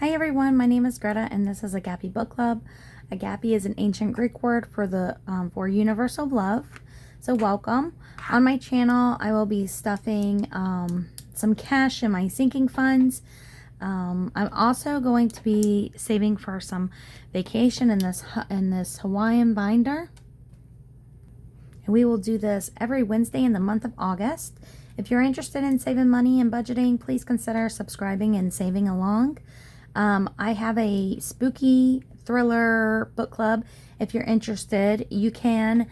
Hi everyone, my name is Greta and this is Agape Book Club. Agape is an ancient Greek word for universal love. So welcome. On my channel, I will be stuffing some cash in my sinking funds. I'm also going to be saving for some vacation in this Hawaiian binder. And we will do this every Wednesday in the month of August. If you're interested in saving money and budgeting, please consider subscribing and saving along. I have a spooky thriller book club. If you're interested, you can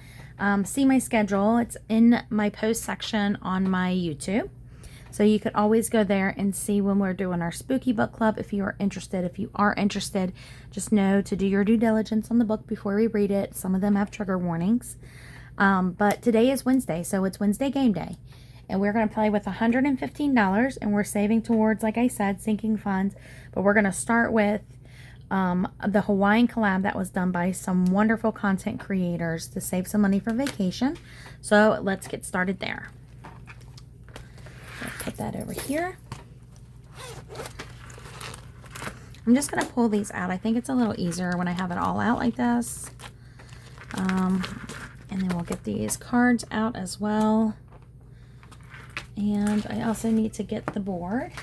see my schedule. It's in my post section on my YouTube. So you could always go there and see when we're doing our spooky book club if you are interested. If you are interested, just know to do your due diligence on the book before we read it. Some of them have trigger warnings. But today is Wednesday, so it's Wednesday game day. And we're going to play with $115, and we're saving towards, like I said, sinking funds. But we're going to start with the Hawaiian collab that was done by some wonderful content creators to save some money for vacation. So let's get started there. Let's put that over here. I'm just going to pull these out. I think it's a little easier when I have it all out like this. And then we'll get these cards out as well. And I also need to get the board.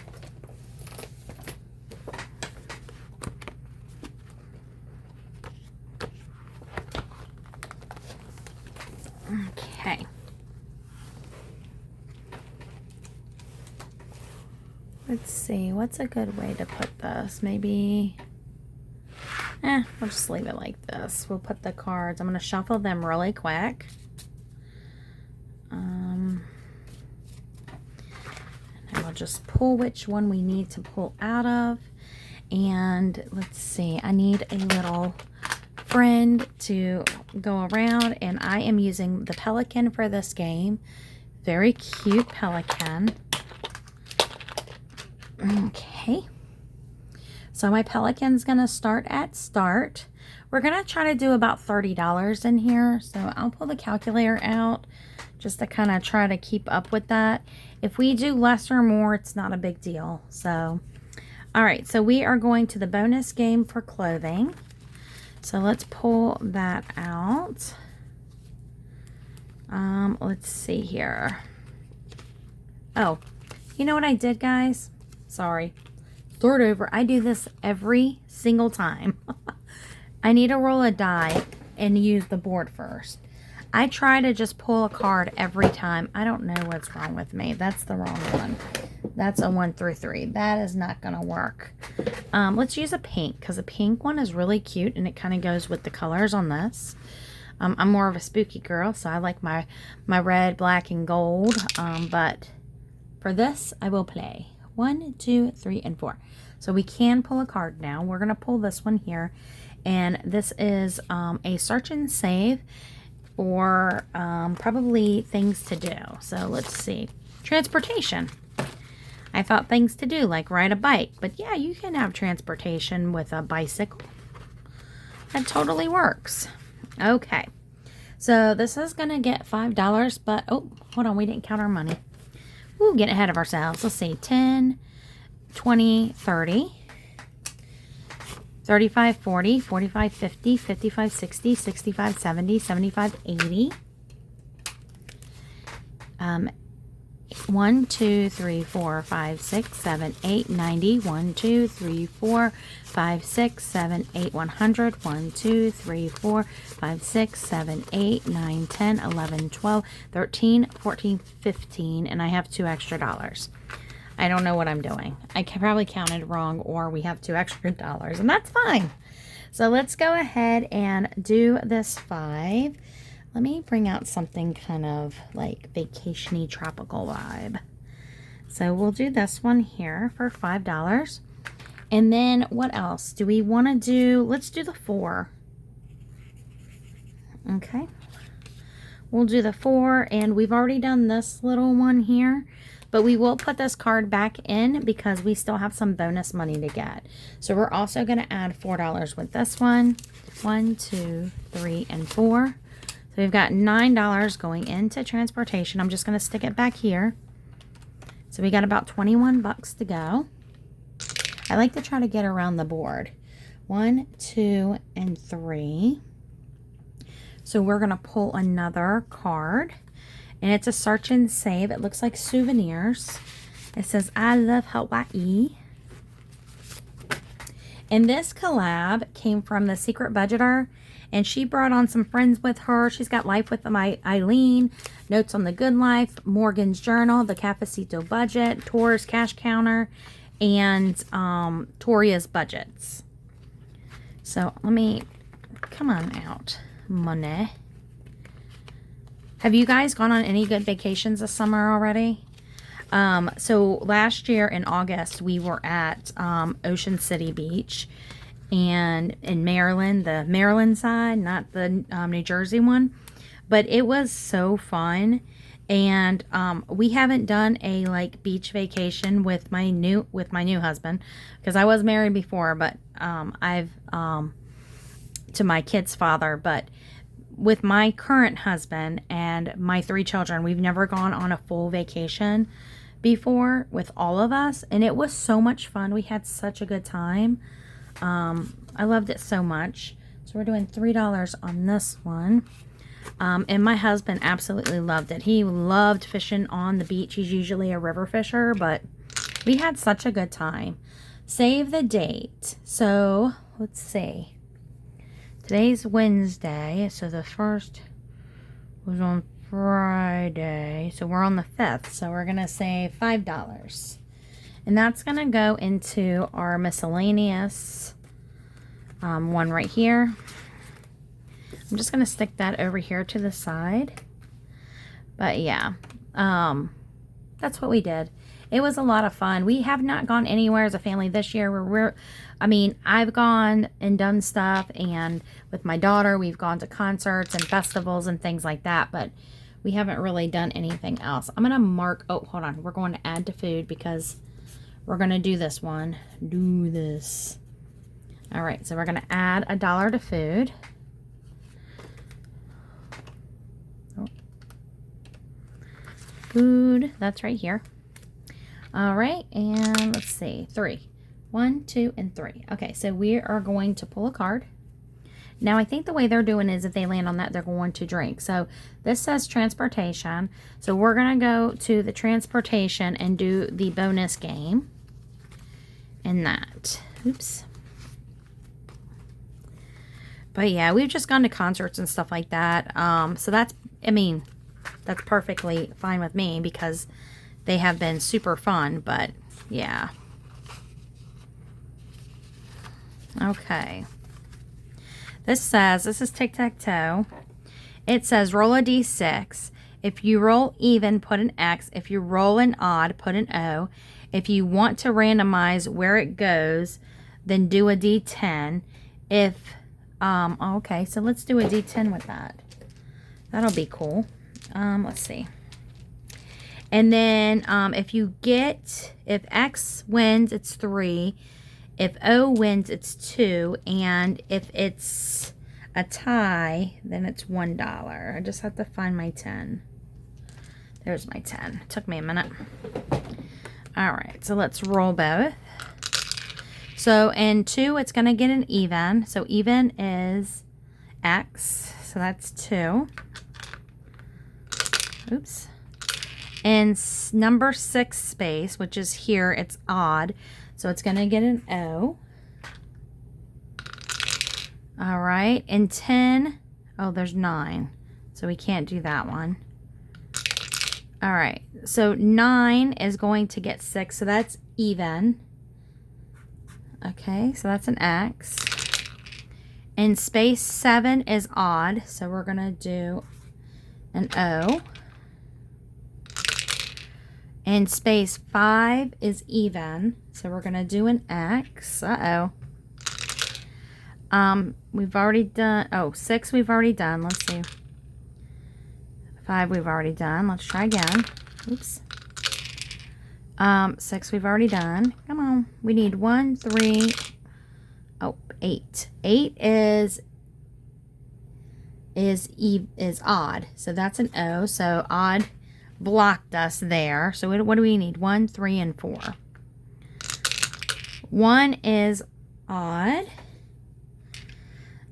Okay. Let's see, what's a good way to put this? Maybe, we'll just leave it like this. We'll put the cards, I'm going to shuffle them really quick. I'll just pull which one we need to pull out of. And let's see, I need a little friend to go around, and I am using the pelican for this game. Very cute pelican. Okay. So my pelican's gonna start at start. We're gonna try to do about $30 in here. So I'll pull the calculator out just to kind of try to keep up with that. If we do less or more, it's not a big deal. So, all right, so we are going to the bonus game for clothing. So let's pull that out. Let's see here. Oh, you know what I did, guys? Sorry. Start over. I do this every single time. I need to roll a die and use the board first. I try to just pull a card every time. I don't know what's wrong with me. That's the wrong one. That's a 1 through 3. That is not going to work. Let's use a pink, because a pink one is really cute and it kind of goes with the colors on this. I'm more of a spooky girl, so I like my red, black, and gold. But for this, I will play 1, 2, 3, and 4. So we can pull a card now. We're going to pull this one here. And this is a search and save, or probably things to do. So let's see. Transportation. I thought things to do, like ride a bike. But yeah, you can have transportation with a bicycle. That totally works. Okay. So this is going to get $5, but, oh, hold on. We didn't count our money. Ooh, get ahead of ourselves. Let's see. 10, 20, 30. 35, 40, 45, 50, 55, 60, 65, 70, 75, 80. 1, 2, 3, 4, 5, 6, 7, 8, 90. 1, 2, 3, 4, 5, 6, 7, 8, 100. 1, 2, 3, 4, 5, 6, 7, 8, 9, 10, 11, 12, 13, 14, 15, and I have $2 extra. I don't know what I'm doing. I probably counted wrong, or we have $2 extra, and that's fine. So let's go ahead and do this 5. Let me bring out something kind of like vacation-y tropical vibe. So we'll do this one here for $5. And then what else do we want to do? Let's do the 4. Okay. We'll do the 4, and we've already done this little one here. But we will put this card back in because we still have some bonus money to get. So we're also going to add $4 with this one. 1, 2, 3, and 4. So we've got $9 going into transportation. I'm just going to stick it back here. So we got about 21 bucks to go. I like to try to get around the board. 1, 2, and 3. So we're going to pull another card. And it's a search and save. It looks like souvenirs. It says, I love Hawaii. And this collab came from the Secret Budgeter. And she brought on some friends with her. She's got Life with Eileen, Notes on the Good Life, Morgan's Journal, the Cafecito Budget, Tor's Cash Counter, and Toria's Budgets. So let me, come on out, money. Have you guys gone on any good vacations this summer already? So last year in August, we were at Ocean City Beach. And in Maryland, the Maryland side, not the New Jersey one, but it was so fun. And we haven't done a like beach vacation with my new husband, because I was married before, but I've to my kid's father. But with my current husband and my 3 children, we've never gone on a full vacation before with all of us, and it was so much fun. We had such a good time. I loved it so much. So we're doing $3 on this one. And my husband absolutely loved it. He loved fishing on the beach. He's usually a river fisher, but we had such a good time. Save the date. So let's see. Today's Wednesday. So the first was on Friday. So we're on the 5th. So we're going to say $5. And that's going to go into our miscellaneous one right here. I'm just going to stick that over here to the side. But yeah, that's what we did. It was a lot of fun. We have not gone anywhere as a family this year. I've gone and done stuff, and with my daughter, we've gone to concerts and festivals and things like that, but we haven't really done anything else. I'm going to mark, oh, hold on. We're going to add to food because we're going to do this one. Do this. All right, so we're going to add $1 to food. Oh. Food, that's right here. All right, and let's see, 3. 1, 2, and 3. Okay, so we are going to pull a card. Now, I think the way they're doing is if they land on that, they're going to drink. So this says transportation. So we're going to go to the transportation and do the bonus game. And that. Oops. But yeah, we've just gone to concerts and stuff like that. So that's, that's perfectly fine with me because they have been super fun. But yeah. Okay. This is tic-tac-toe. It says roll a d6. If you roll even, put an X. If you roll an odd, put an O. If you want to randomize where it goes, then do a d10. Okay, so let's do a d10 with that. That'll be cool. Let's see. And then if X wins, it's 3. If O wins, it's 2. And if it's a tie, then it's $1. I just have to find my 10. There's my 10. It took me a minute. All right, so let's roll both. So in 2, it's going to get an even. So even is X. So that's 2. Oops. And number 6 space, which is here, it's odd. So it's going to get an O. All right. And 10, oh, there's 9. So we can't do that one. All right. So 9 is going to get 6. So that's even. Okay. So that's an X. And space 7 is odd. So we're going to do an O. And space 5 is even. So we're going to do an X. Uh-oh. We've already done, 6 we've already done. Let's see. 5 we've already done. Let's try again. Oops. 6 we've already done. Come on. We need 1, 3, 8. 8 is odd. So that's an O. So odd blocked us there. So what do we need? 1, 3, and 4. 1 is odd.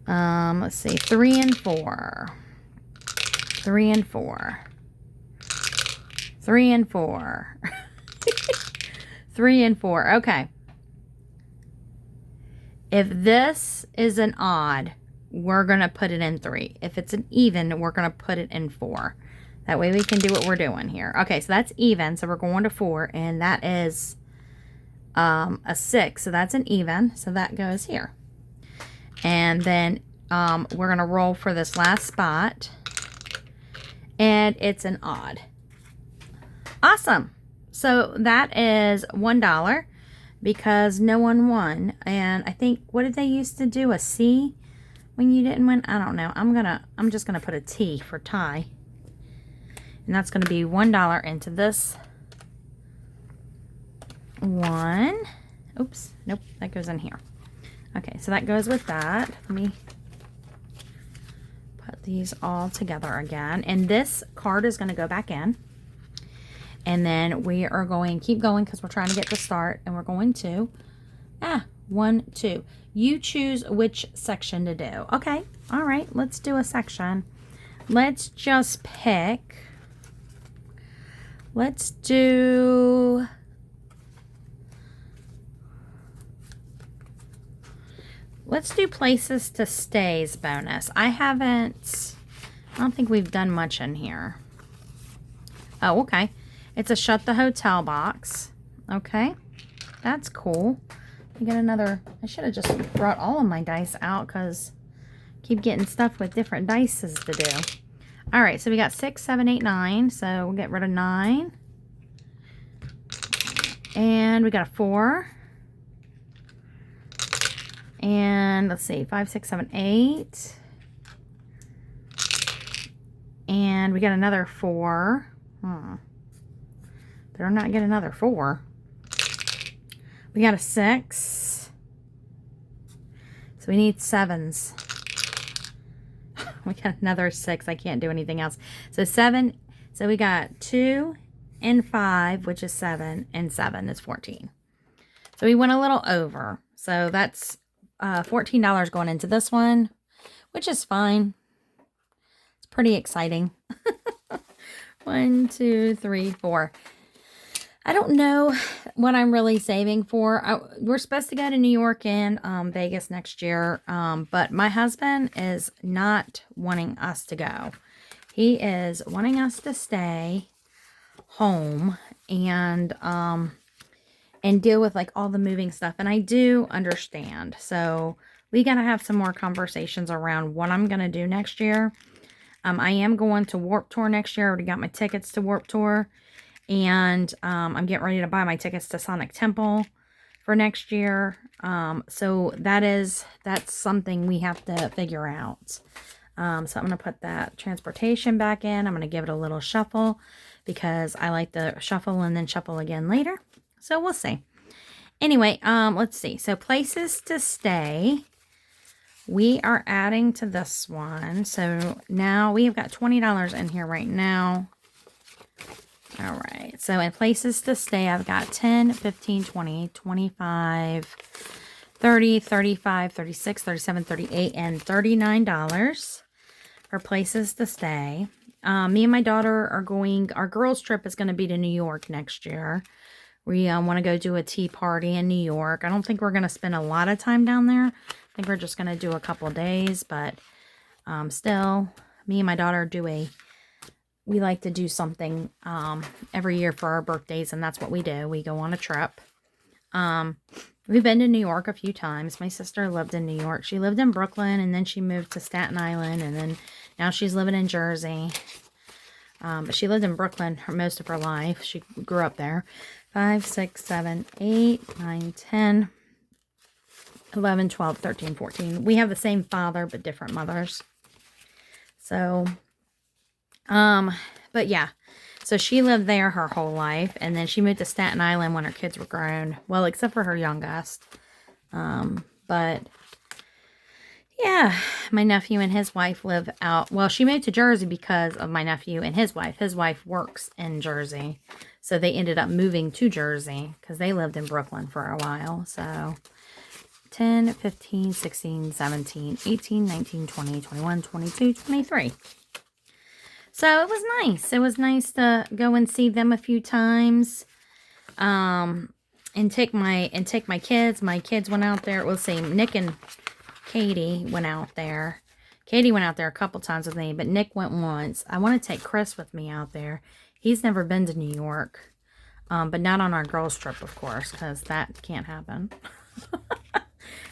Let's see, 3 and 4. 3 and 4. 3 and 4. 3 and 4. Okay. If this is an odd, we're going to put it in 3. If it's an even, we're going to put it in 4. That way we can do what we're doing here. Okay, so that's even. So we're going to 4, and that is a 6. So that's an even. So that goes here. And then we're going to roll for this last spot. And it's an odd. Awesome. So that is $1 because no one won. And I think, what did they used to do? A C when you didn't win? I don't know. I'm just going to put a T for tie. And that's going to be $1 into this one. Oops. Nope. That goes in here. Okay. So that goes with that. Let me put these all together again. And this card is going to go back in. And then we are going to keep going because we're trying to get the start. And we're going to, 1, 2. You choose which section to do. Okay. All right. Let's do a section. Let's just pick. Let's do places to stay's bonus. I don't think we've done much in here. Oh, okay. It's a shut the hotel box. Okay. That's cool. I got another. I should have just brought all of my dice out because I keep getting stuff with different dices to do. All right. So we got 6, 7, 8, 9. So we'll get rid of 9. And we got a 4. And let's see. 5, 6, 7, 8. And we got another 4. Better not get another 4. We got a 6. So we need 7s. We got another 6. I can't do anything else. So 7. So we got 2 and 5, which is 7. And 7 is 14. So we went a little over. So that's $14 going into this one, which is fine. It's pretty exciting. 1, 2, 3, 4. I don't know what I'm really saving for. We're supposed to go to New York and Vegas next year, but my husband is not wanting us to go. He is wanting us to stay home and deal with like all the moving stuff. And I do understand. So we got to have some more conversations around what I'm going to do next year. I am going to Warped Tour next year. I already got my tickets to Warped Tour. And I'm getting ready to buy my tickets to Sonic Temple for next year. So that's something we have to figure out. So I'm going to put that transportation back in. I'm going to give it a little shuffle because I like to shuffle and then shuffle again later. So we'll see. Anyway, let's see. So places to stay. We are adding to this one. So now we have got $20 in here right now. All right. So in places to stay, I've got 10, 15, 20, 25, 30, 35, 36, 37, 38, and $39 for places to stay. Me and my daughter are going, our girls' trip is going to be to New York next year. We want to go do a tea party in New York. I don't think we're going to spend a lot of time down there. I think we're just going to do a couple days, but still, me and my daughter we like to do something every year for our birthdays, and that's what we do. We go on a trip. We've been to New York a few times. My sister lived in New York. She lived in Brooklyn, and then she moved to Staten Island, and then now she's living in Jersey. But she lived in Brooklyn for most of her life. She grew up there. 5, 6, 7, 8, 9, 10, 11, 12, 13, 14. We have the same father, but different mothers. So, but yeah. So she lived there her whole life. And then she moved to Staten Island when her kids were grown. Well, except for her youngest. But Yeah, my nephew and his wife live out. Well, she moved to Jersey because of my nephew and his wife. His wife works in Jersey. So they ended up moving to Jersey because they lived in Brooklyn for a while. So 10, 15, 16, 17, 18, 19, 20, 21, 22, 23. So it was nice. It was nice to go and see them a few times. And take my kids. My kids went out there. We'll see, Nick and Katie went out there. Katie went out there a couple times with me, but Nick went once. I want to take Chris with me out there. He's never been to New York, but not on our girls trip, of course, because that can't happen.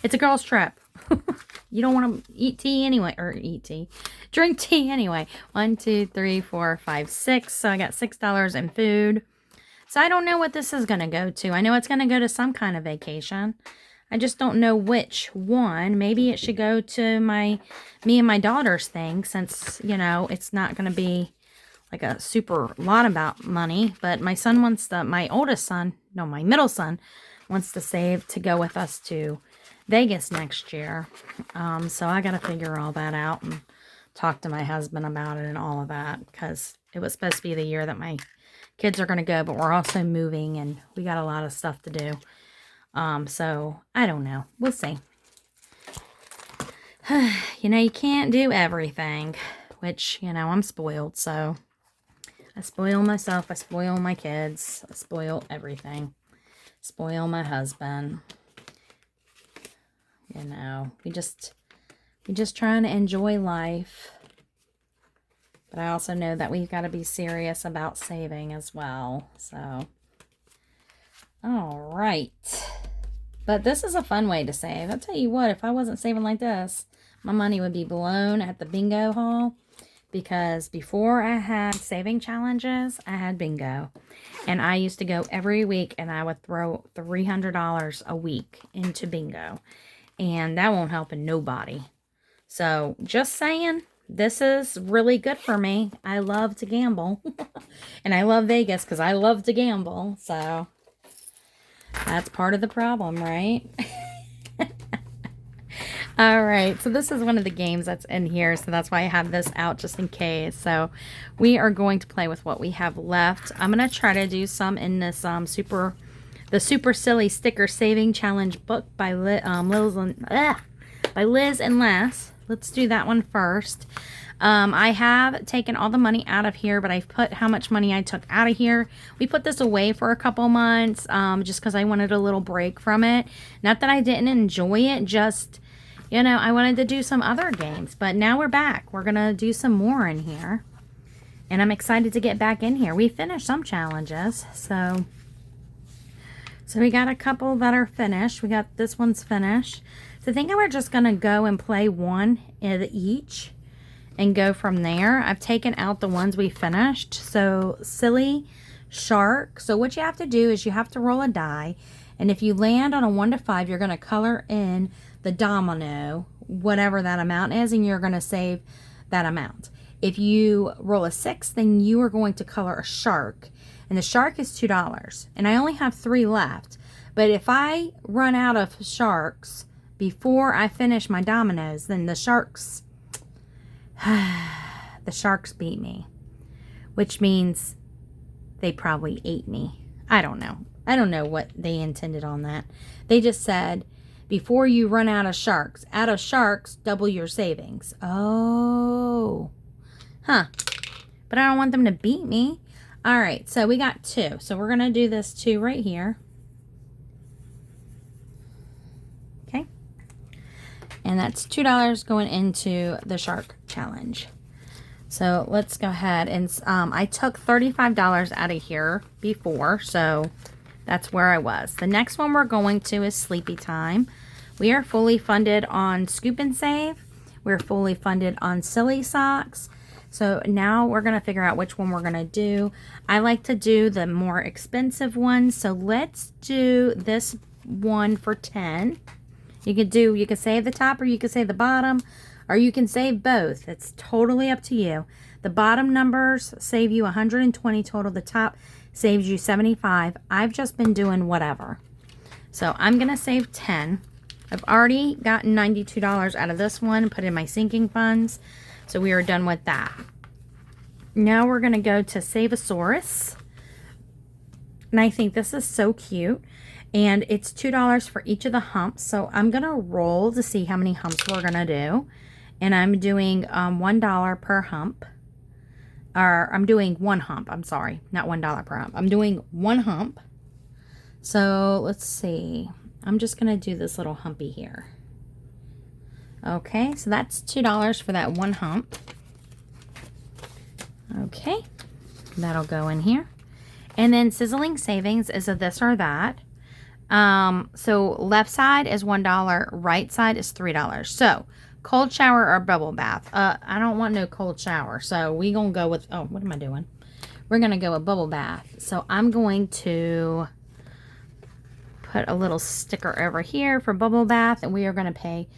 It's a girls trip. You don't want to eat tea anyway, or drink tea anyway. 1, 2, 3, 4, 5, 6. So I got $6 in food. So I don't know what this is going to go to. I know it's going to go to some kind of vacation. I just don't know which one. Maybe it should go to me and my daughter's thing, since, you know, it's not going to be like a super lot about money. But my son wants to, my middle son wants to save to go with us to Vegas next year. So I got to figure all that out and talk to my husband about it and all of that, because it was supposed to be the year that my kids are going to go, but we're also moving and we got a lot of stuff to do. So I don't know. We'll see. You know, you can't do everything, which, you know, I'm spoiled. So I spoil myself. I spoil my kids. I spoil everything. Spoil my husband. You know, we just trying to enjoy life. But I also know that we've got to be serious about saving as well. So, all right. But this is a fun way to save. I'll tell you what, if I wasn't saving like this, my money would be blown at the bingo hall. Because before I had saving challenges, I had bingo. And I used to go every week and I would throw $300 a week into bingo. And that won't help nobody. So, just saying, this is really good for me. I love to gamble. And I love Vegas because I love to gamble. So, that's part of the problem, right? All right, so this is one of the games that's in here, so that's why I have this out just in case. So we are going to play with what we have left. I'm going to try to do some in this Super Silly Sticker Saving Challenge book by Liz and Les. Let's do that one first. I have taken all the money out of here, but I've put how much money I took out of here. We put this away for a couple months just because I wanted a little break from it. Not that I didn't enjoy it, just, you know, I wanted to do some other games. But now we're back. We're going to do some more in here. And I'm excited to get back in here. We finished some challenges, so we got a couple that are finished. We got this one's finished. So I think we're just going to go and play one in each and go from there. I've taken out the ones we finished. So silly shark. So what you have to do is you have to roll a die. And if you land on a 1 to 5, you're going to color in the domino, whatever that amount is, and you're going to save that amount. If you roll a 6, then you are going to color a shark. And the shark is $2. And I only have 3 left. But if I run out of sharks before I finish my dominoes, then the sharks beat me. Which means they probably ate me. I don't know. I don't know what they intended on that. They just said, before you run out of sharks, double your savings. Oh. Huh. But I don't want them to beat me. All right, so we got 2. So we're going to do this 2 right here. Okay. And that's $2 going into the shark challenge. So let's go ahead and I took $35 out of here before, so that's where I was. The next one we're going to is Sleepy Time. We are fully funded on Scoop and Save. We're fully funded on Silly Socks. So now we're going to figure out which one we're going to do. I like to do the more expensive one. So let's do this one for 10. You can save the top or you can save the bottom, or you can save both. It's totally up to you. The bottom numbers save you 120 total. The top saves you 75. I've just been doing whatever. So I'm going to save 10. I've already gotten $92 out of this one, put in my sinking funds. So we are done with that. Now we're going to go to Savosaurus. And I think this is so cute. And it's $2 for each of the humps. So I'm going to roll to see how many humps we're going to do. And I'm doing $1 per hump. Or I'm doing one hump. I'm sorry. Not $1 per hump. I'm doing one hump. So let's see. I'm just going to do this little humpy here. Okay. So that's $2 for that one hump. Okay. That'll go in here. And then Sizzling Savings is a this or that. So left side is $1, right side is $3. So cold shower or bubble bath. I don't want no cold shower. So we gonna go with, oh, what am I doing? We're gonna go with bubble bath. So I'm going to put a little sticker over here for bubble bath, and we are gonna pay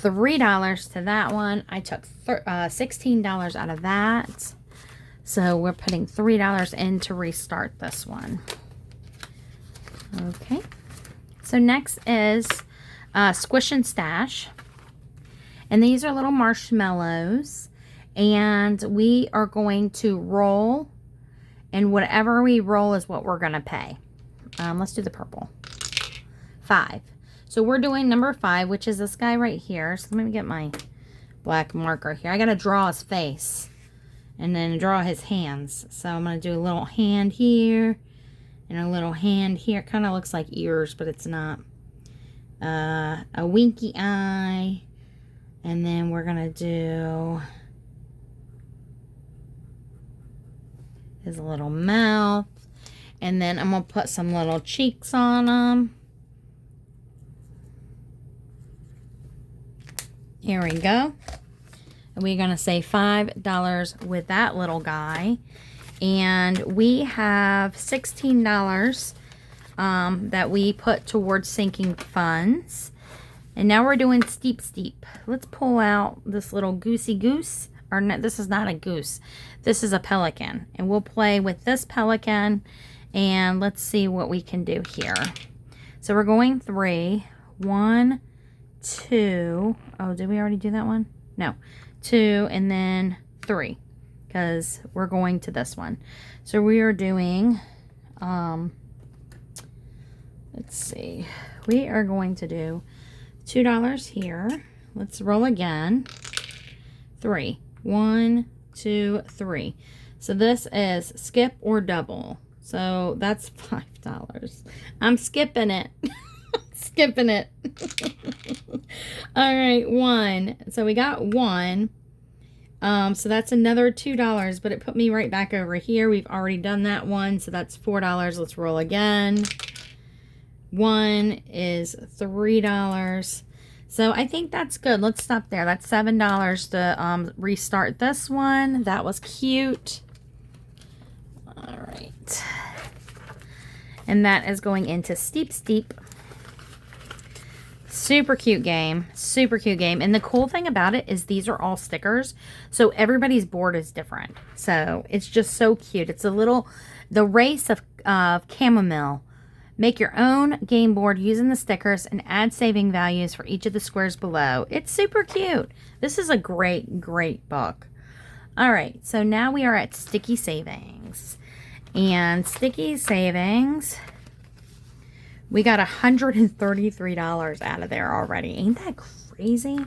$3 to that one. I took $16 out of that. So we're putting $3 in to restart this one. Okay. So next is Squish and Stash. And these are little marshmallows. And we are going to roll. And whatever we roll is what we're going to pay. Let's do the purple. 5. So we're doing number 5, which is this guy right here. So let me get my black marker here. I got to draw his face. And then draw his hands. So I'm going to do a little hand here. And a little hand here. It kind of looks like ears, but it's not. A winky eye. And then we're going to do his little mouth. And then I'm going to put some little cheeks on him. Here we go. And we're going to say $5 with that little guy. And we have $16 that we put towards sinking funds. And now we're doing Steep Steep. Let's pull out this little goosey goose. Or no, this is not a goose. This is a pelican. And we'll play with this pelican. And let's see what we can do here. So we're going 3. 1, 2. Oh, did we already do that one? No. 2 and then 3. Because we're going to this one. So we are doing, let's see. We are going to do $2 here. Let's roll again. 3. 1, 2, 3. So this is skip or double. So that's $5. I'm skipping it. Skipping it. All right, 1. So we got 1. So that's another $2, but it put me right back over here. We've already done that one, so that's $4. Let's roll again. 1 is $3. So I think that's good. Let's stop there. That's $7 to restart this one. That was cute. All right. And that is going into Steep Steep. Super cute game. Super cute game. And the cool thing about it is these are all stickers. So everybody's board is different. So it's just so cute. It's a little, the race of chamomile. Make your own game board using the stickers and add saving values for each of the squares below. It's super cute. This is a great, great book. All right. So now we are at Sticky Savings. And Sticky Savings, we got $133 out of there already. Ain't that crazy?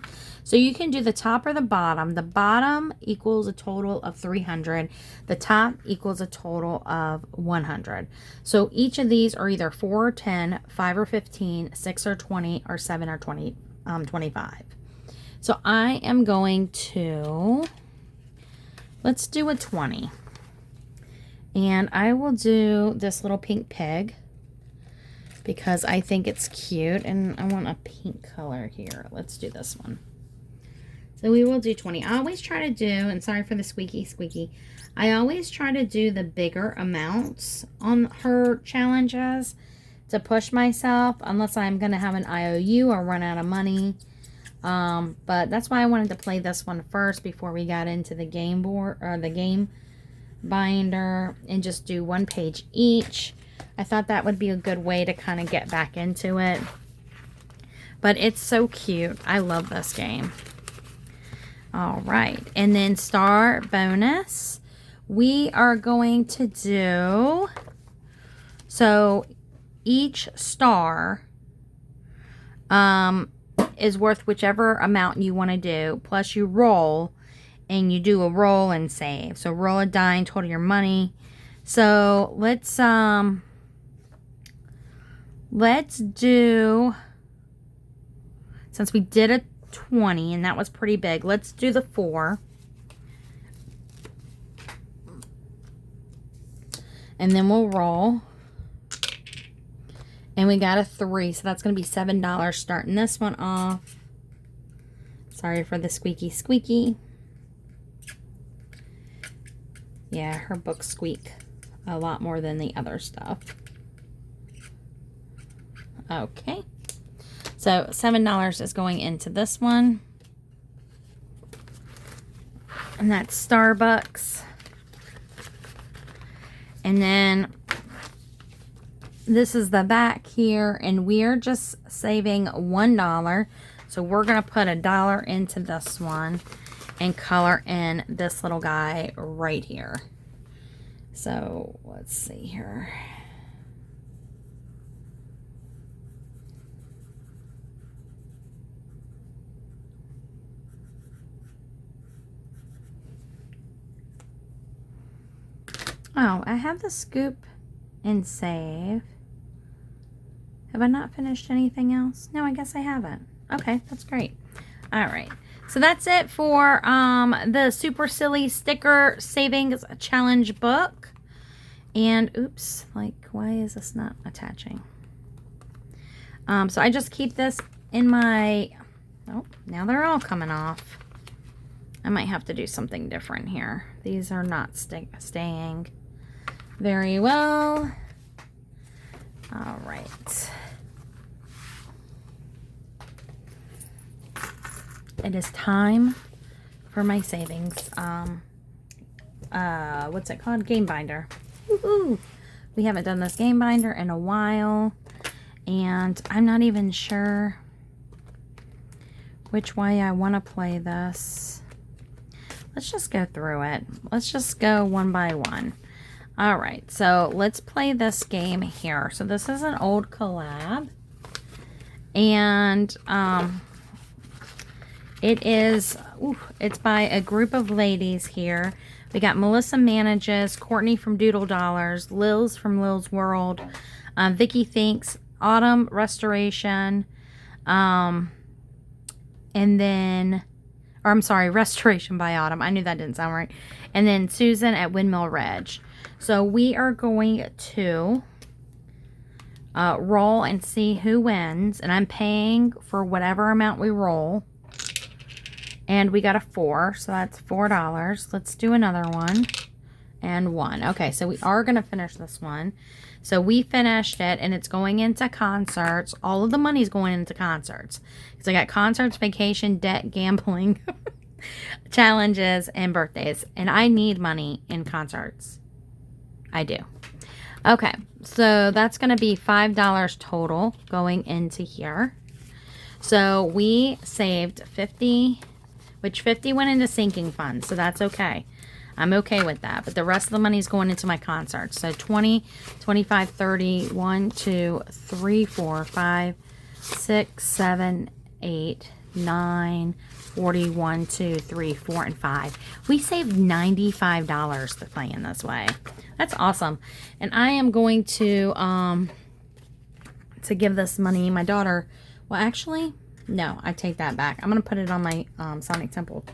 So you can do the top or the bottom. The bottom equals a total of 300. The top equals a total of 100. So each of these are either 4 or 10, 5 or 15, 6 or 20, or 7 or 25. So I am going to, let's do a 20. And I will do this little pink pig because I think it's cute and I want a pink color here. Let's do this one. So we will do 20. I always try to do, and sorry for the squeaky, I always try to do the bigger amounts on her challenges to push myself, unless I'm going to have an IOU or run out of money. But that's why I wanted to play this one first before we got into the game board or the game binder and just do 1 page each. I thought that would be a good way to kind of get back into it. But it's so cute. I love this game. All right. And then star bonus. We are going to do... So each star is worth whichever amount you want to do. Plus you roll. And you do a roll and save. So roll a die and total your money. So let's do, since we did a 20 and that was pretty big, let's do the 4. And then we'll roll. And we got a 3, so that's going to be $7 starting this one off. Sorry for the squeaky squeaky. Yeah, her books squeak a lot more than the other stuff. Okay. So $7 is going into this one. And that's Starbucks. And then this is the back here. And we're just saving $1. So we're going to put $1 into this one. And color in this little guy right here. So let's see here. Oh, I have the scoop and save. Have I not finished anything else? No, I guess I haven't. Okay, that's great. All right. So that's it for the Super Silly Sticker Savings Challenge book. And, oops, like, why is this not attaching? So I just keep this in my, oh, now they're all coming off. I might have to do something different here. These are not staying very well. All right. It is time for my savings. What's it called? Game binder. Woohoo! We haven't done this game binder in a while, and I'm not even sure which way I want to play this. Let's just go through it. Let's just go one by one. All right, so let's play this game here. So this is an old collab, and it's by a group of ladies here. We got Melissa Manages, Courtney from Doodle Dollars, Lils from Lil's World, Vicky Thinks, Autumn Restoration, and then, or I'm sorry, Restoration by Autumn. I knew that didn't sound right. And then Susan at Windmill Ridge. So we are going to roll and see who wins. And I'm paying for whatever amount we roll. And we got a 4, so that's $4. Let's do another one. And 1. Okay, so we are going to finish this one. So we finished it, and it's going into concerts. All of the money's going into concerts. Because I got concerts, vacation, debt, gambling, challenges, and birthdays. And I need money in concerts. I do. Okay, so that's going to be $5 total going into here. So we saved 50, which 50 went into sinking funds, so that's okay. I'm okay with that. But the rest of the money is going into my concerts. So 20, 25, 30, 1, 2, 3, 4, 5, 6, 7, 8, 9, 40, 1, 2, 3, 4, and 5. We saved $95 to play in this way. That's awesome. And I am going to give this money, my daughter, well, actually, no, I take that back. I'm going to put it on my Sonic Temple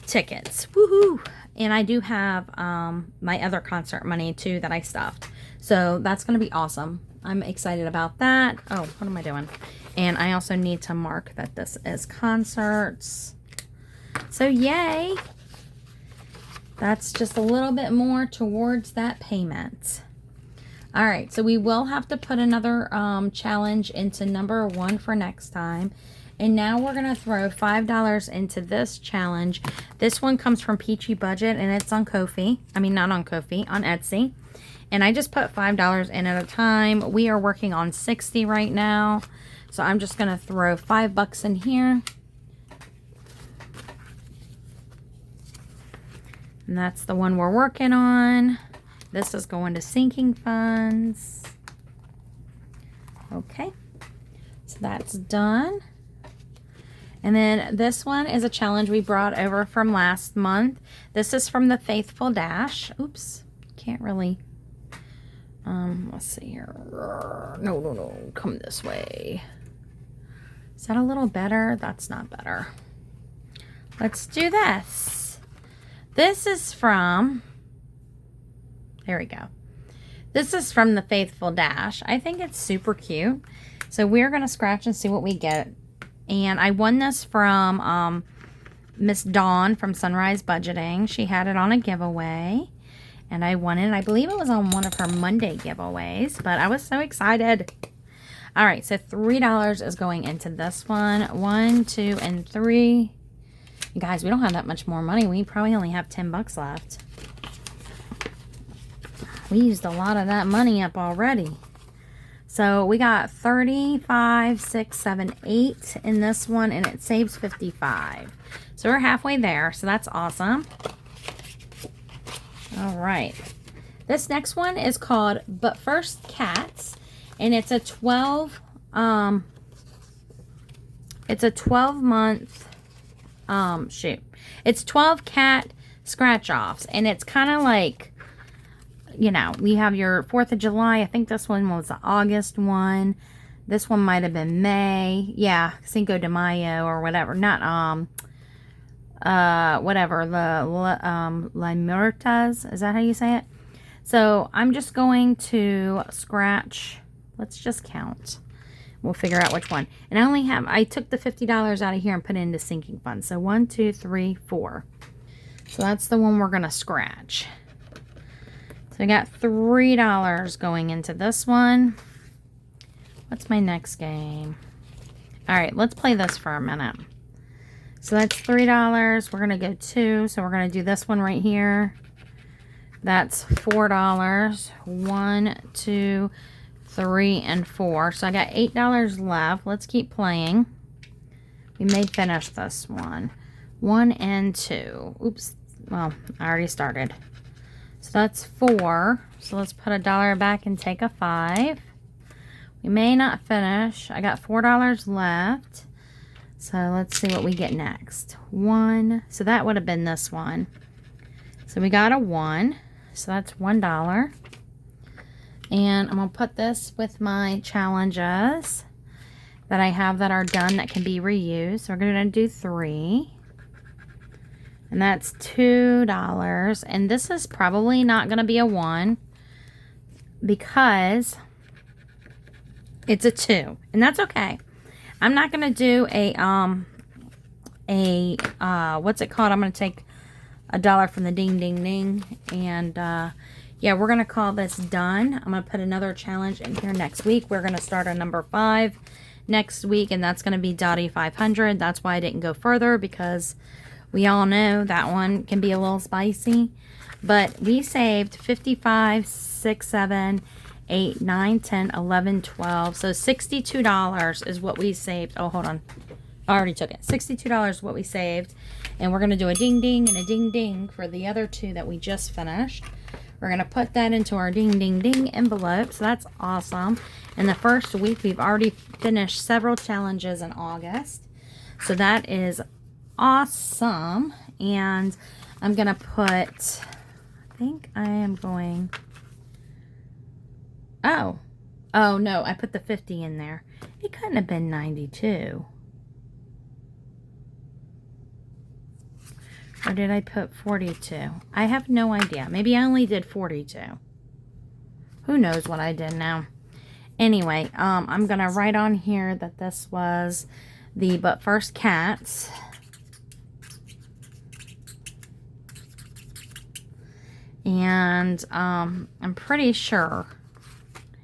tickets. Woohoo! And I do have my other concert money, too, that I stuffed. So that's going to be awesome. I'm excited about that. Oh, what am I doing? And I also need to mark that this is concerts. So, yay! That's just a little bit more towards that payment. All right, so we will have to put another challenge into number 1 for next time. And now we're going to throw $5 into this challenge. This one comes from Peachy Budget, and it's on Ko-fi. I mean, not on Ko-fi, on Etsy. And I just put $5 in at a time. We are working on 60 right now. So I'm just going to throw $5 in here. And that's the one we're working on. This is going to sinking funds. Okay. So that's done. And then this one is a challenge we brought over from last month. This is from the Faithful Dash. Oops. Can't really. Let's see here. No. Come this way. Is that a little better? That's not better. Let's do this. This is from, there we go. This is from the Faithful Dash. I think it's super cute. So we're going to scratch and see what we get. And I won this from Miss Dawn from Sunrise Budgeting. She had it on a giveaway. And I won it. I believe it was on one of her Monday giveaways. But I was so excited. All right, so $3 is going into this one. 1, 2, and 3. You guys, we don't have that much more money. We probably only have $10 left. We used a lot of that money up already. So we got 35, 6, 7, 8 in this one, and it saves 55. So we're halfway there, so that's awesome. All right. This next one is called But First Cats. And it's a 12 month it's 12 cat scratch offs, and it's kind of like, you know, we have your 4th of July. I think this one was the August one. This one might have been May. Yeah, Cinco de Mayo or whatever. Not whatever, La Muertas, is that how you say it? So I'm just going to scratch. Let's just count. We'll figure out which one. And I took the $50 out of here and put it into sinking funds. So 1, 2, 3, 4. So that's the one we're going to scratch. So I got $3 going into this one. What's my next game? All right, let's play this for a minute. So that's $3. We're going to go 2. So we're going to do this one right here. That's $4. 1, 2, 3, and 4. So I got $8 left. Let's keep playing. We may finish this one. 1 and 2. Oops. Well, I already started. So that's 4. So let's put $1 back and take a 5. We may not finish. I got $4 left. So let's see what we get next. 1. So that would have been this one. So we got a 1. So that's $1. And I'm going to put this with my challenges that I have that are done that can be reused. So we're going to do 3. And that's $2. And this is probably not going to be a 1 because it's a 2. And that's okay. I'm not going to do what's it called? I'm going to take $1 from the ding, ding, ding. And, yeah, we're going to call this done. I'm going to put another challenge in here next week. We're going to start on number 5 next week, and that's going to be Dottie 500. That's why I didn't go further, because we all know that one can be a little spicy. But we saved 55, 6, 7, 8, 9, 10, 11, 12. So $62 is what we saved. Oh, hold on. I already took it. $62 is what we saved. And we're going to do a ding, ding, and a ding, ding for the other 2 that we just finished. We're going to put that into our ding, ding, ding envelope. So that's awesome. In the first week, we've already finished several challenges in August. So that is awesome. And I'm going to put, I think I am going, oh no, I put the 50 in there. It couldn't have been 92. Or did I put 42? I have no idea. Maybe I only did 42. Who knows what I did now. Anyway, I'm going to write on here that this was the But First Cats. And I'm pretty sure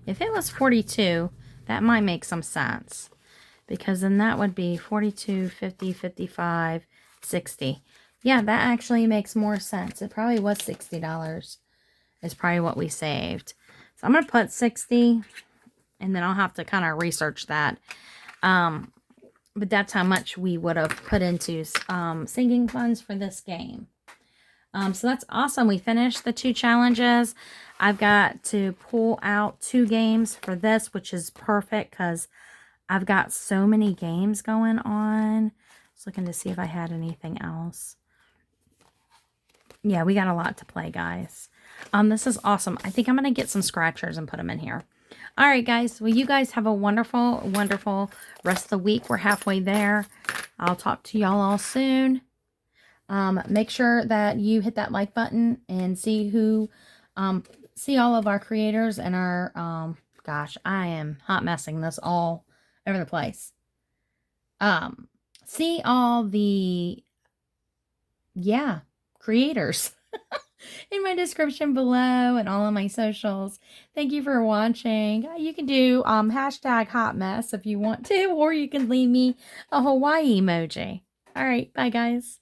if it was 42, that might make some sense. Because then that would be 42, 50, 55, 60. Yeah, that actually makes more sense. It probably was $60 is probably what we saved. So I'm going to put 60, and then I'll have to kind of research that. But that's how much we would have put into sinking funds for this game. So that's awesome. We finished the 2 challenges. I've got to pull out 2 games for this, which is perfect because I've got so many games going on. Just looking to see if I had anything else. Yeah, we got a lot to play, guys. This is awesome. I think I'm going to get some scratchers and put them in here. All right, guys. Well, you guys have a wonderful, wonderful rest of the week. We're halfway there. I'll talk to y'all all soon. Make sure that you hit that like button and see who, see all of our creators and our, gosh, I am hot messing this all over the place. See all the, yeah, creators in my description below and all of my socials. Thank you for watching. You can do, hashtag hot mess if you want to, or you can leave me a Hawaii emoji. All right, bye guys.